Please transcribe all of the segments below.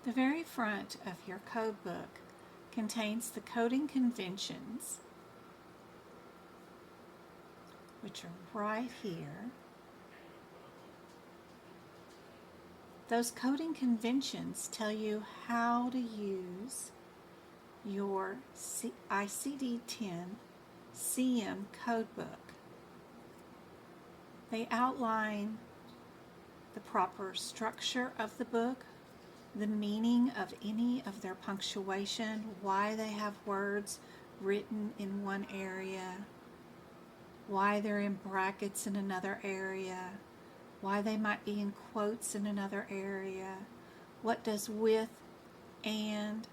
The very front of your code book contains the coding conventions, which are right here. Those coding conventions tell you how to use your ICD-10 CM codebook. They outline the proper structure of the book, the meaning of any of their punctuation, why they have words written in one area, why they're in brackets in another area, why they might be in quotes in another area, what does with, and,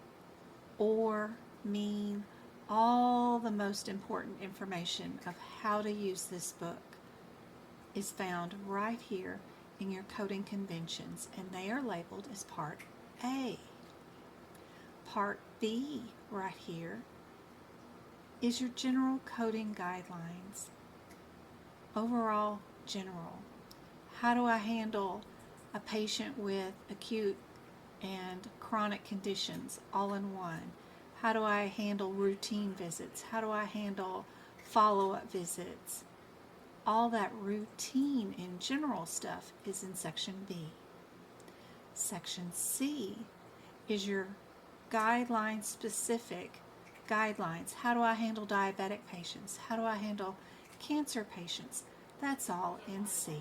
or mean. All the most important information of how to use this book is found right here in your coding conventions, and they are labeled as Part A. Part B right here is your general coding guidelines. Overall general. How do I handle a patient with acute and chronic conditions all in one? How do I handle routine visits? How do I handle follow-up visits? All that routine and general stuff is in Section B. Section C is your guideline-specific guidelines. How do I handle diabetic patients? How do I handle cancer patients? That's all in C.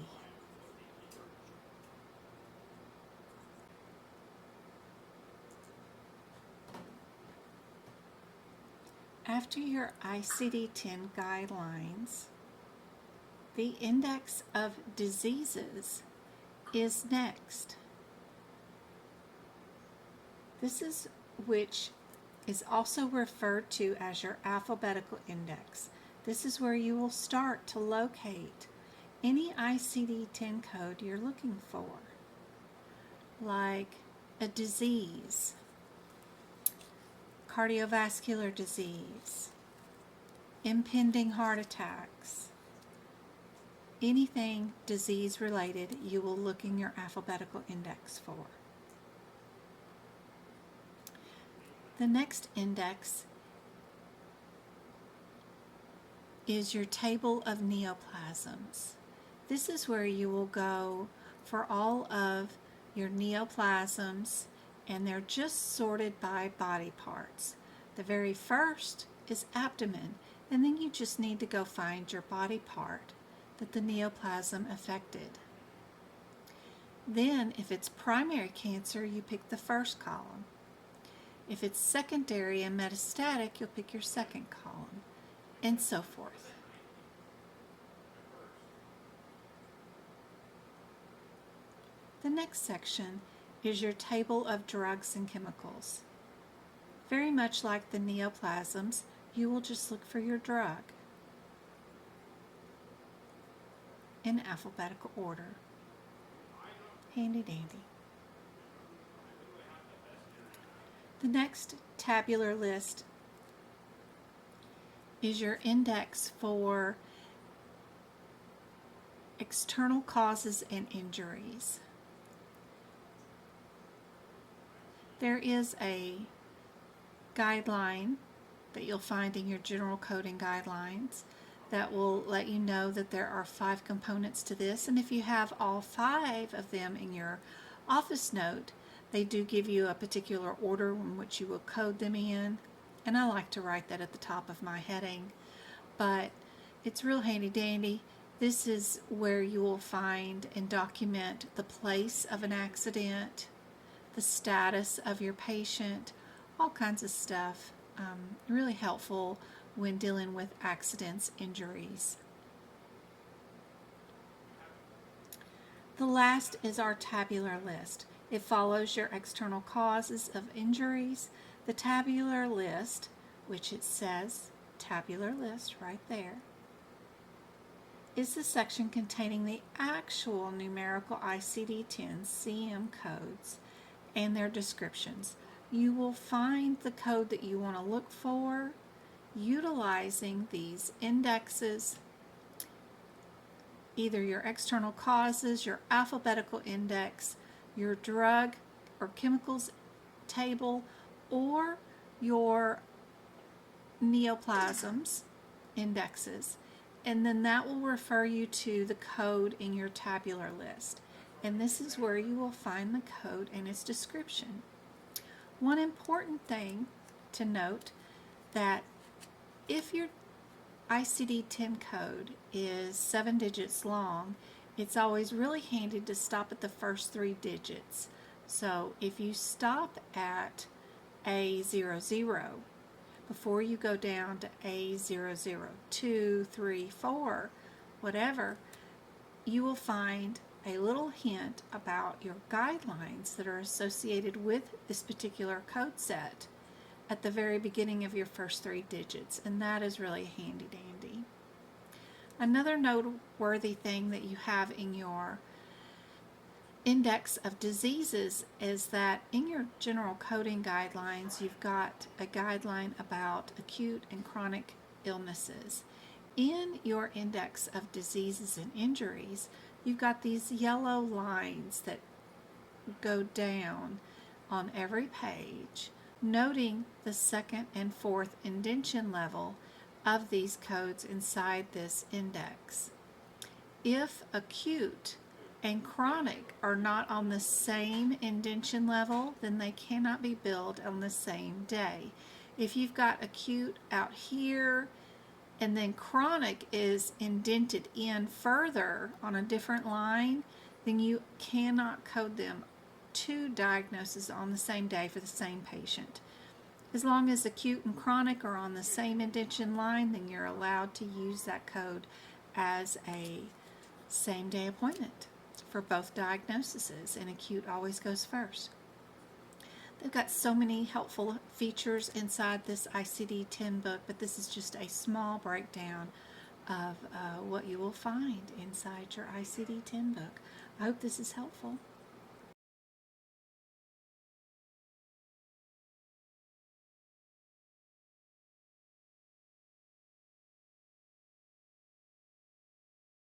After your ICD-10 guidelines, the index of diseases is next. This is which is also referred to as your alphabetical index. This is where you will start to locate any ICD-10 code you're looking for, like a disease, cardiovascular disease, impending heart attacks, anything disease related you will look in your alphabetical index for. The next index is your table of neoplasms. This is where you will go for all of your neoplasms, and they're just sorted by body parts. The very first is abdomen, and then you just need to go find your body part that the neoplasm affected. Then, if it's primary cancer, you pick the first column. If it's secondary and metastatic, you'll pick your second column, and so forth. The next section is your table of drugs and chemicals. Very much like the neoplasms, you will just look for your drug in alphabetical order. Handy dandy. The next tabular list is your index for external causes and injuries. There is a guideline that you'll find in your general coding guidelines that will let you know that there are 5 components to this, and if you have all 5 of them in your office note, they do give you a particular order in which you will code them in, and I like to write that at the top of my heading, but it's real handy dandy. This is where you will find and document the place of an accident, the status of your patient, all kinds of stuff. Really helpful when dealing with accidents, injuries. The last is our tabular list. It follows your external causes of injuries. The tabular list, which it says tabular list right there, is the section containing the actual numerical ICD-10 CM codes and their descriptions. You will find the code that you want to look for utilizing these indexes, either your external causes, your alphabetical index, your drug or chemicals table or your neoplasms indexes, and then that will refer you to the code in your tabular list. And this is where you will find the code and its description. One important thing to note, that if your ICD-10 code is 7 digits long, it's always really handy to stop at the first 3 digits. So if you stop at A00 before you go down to A00, 2, 3, 4, whatever, you will find a little hint about your guidelines that are associated with this particular code set at the very beginning of your first 3 digits, and that is really handy dandy. Another noteworthy thing that you have in your index of diseases is that in your general coding guidelines, you've got a guideline about acute and chronic illnesses. In your index of diseases and injuries, you've got these yellow lines that go down on every page, noting the 2nd and 4th indentation level of these codes inside this index. If acute and chronic are not on the same indentation level, then they cannot be billed on the same day. If you've got acute out here and then chronic is indented in further on a different line, then you cannot code them 2 diagnoses on the same day for the same patient. As long as acute and chronic are on the same indentation line, then you're allowed to use that code as a same-day appointment for both diagnoses, and acute always goes first. They've got so many helpful features inside this ICD-10 book, but this is just a small breakdown of what you will find inside your ICD-10 book. I hope this is helpful.